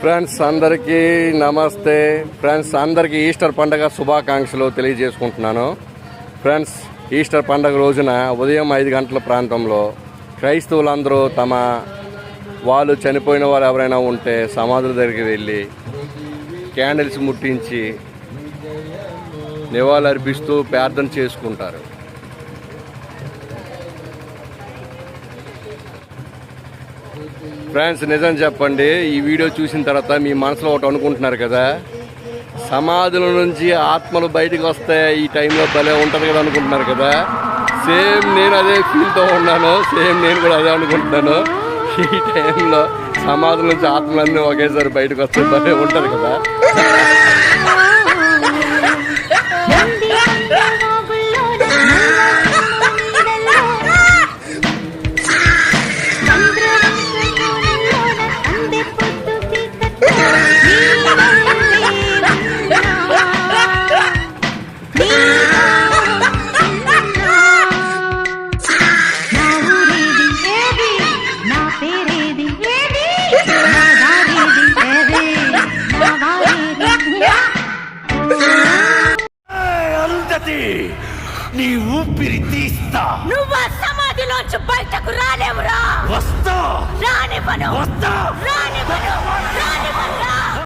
Friends అందరికీ నమస్తే. Friends అందరికీ ఈస్టర్ పండగ శుభాకాంక్షలు తెలియజేసుకుంటున్నాను. ఫ్రెండ్స్ ఈస్టర్ పండగ రోజున ఉదయం 5 గంటల ప్రాంతంలో క్రైస్తవులందరూ వాళ్ళు చనిపోయిన వారు ఎవరైనా ఉంటే సమాధుల దగ్గరికి వెళ్ళి క్యాండిల్స్ ముట్టించి నివాళులు అర్పిస్తూ ప్రార్థన చేసుకుంటారు. ఫ్రెండ్స్ నిజం చెప్పండి, ఈ వీడియో చూసిన తర్వాత మీ మనసులో ఒకటి అనుకుంటున్నారు కదా, సమాధుల నుంచి ఆత్మలు బయటకు వస్తే ఈ టైంలో భలే ఉంటుంది కదా అనుకుంటున్నారు కదా. సేమ్ నేను అదే ఫీల్తో ఉన్నాను, సేమ్ నేను కూడా అదే అనుకుంటున్నాను. ఈ టైంలో సమాధుల నుంచి ఆత్మలన్నీ ఒకేసారి బయటకు వస్తే భలే ఉంటుంది కదా. నీ ఊపిరి తీస్తా, నువ్వు సమాధిలోంచి బయటకు రాలేవురా. వస్తా, రానివ్వను, వస్తా, రానివ్వను, రానివ్వను.